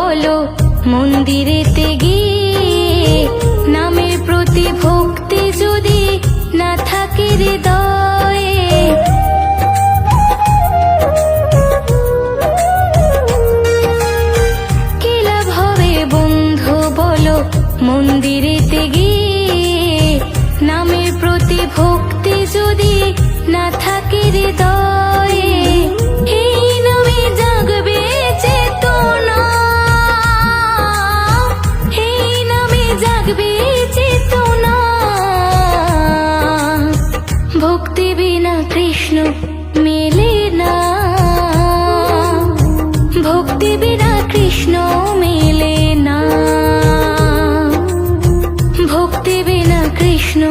বলো মন্দিরেতে গিয়ে, নামের প্রতি ভক্তি যদি না থাকে হৃদয়ে, কি লাভ হবে বন্ধু বলো মন্দিরেতে গিয়ে, নামের প্রতি ভক্তি যদি না থাকে হৃদয়ে। এই নামে জাগবে চেতনা, এই নামে জাগবে চেতনা। ভক্তি বিনা কৃষ্ণ মেলে না, ভক্তি বিনা কৃষ্ণ মেলে না, ভক্তি বিনা কৃষ্ণ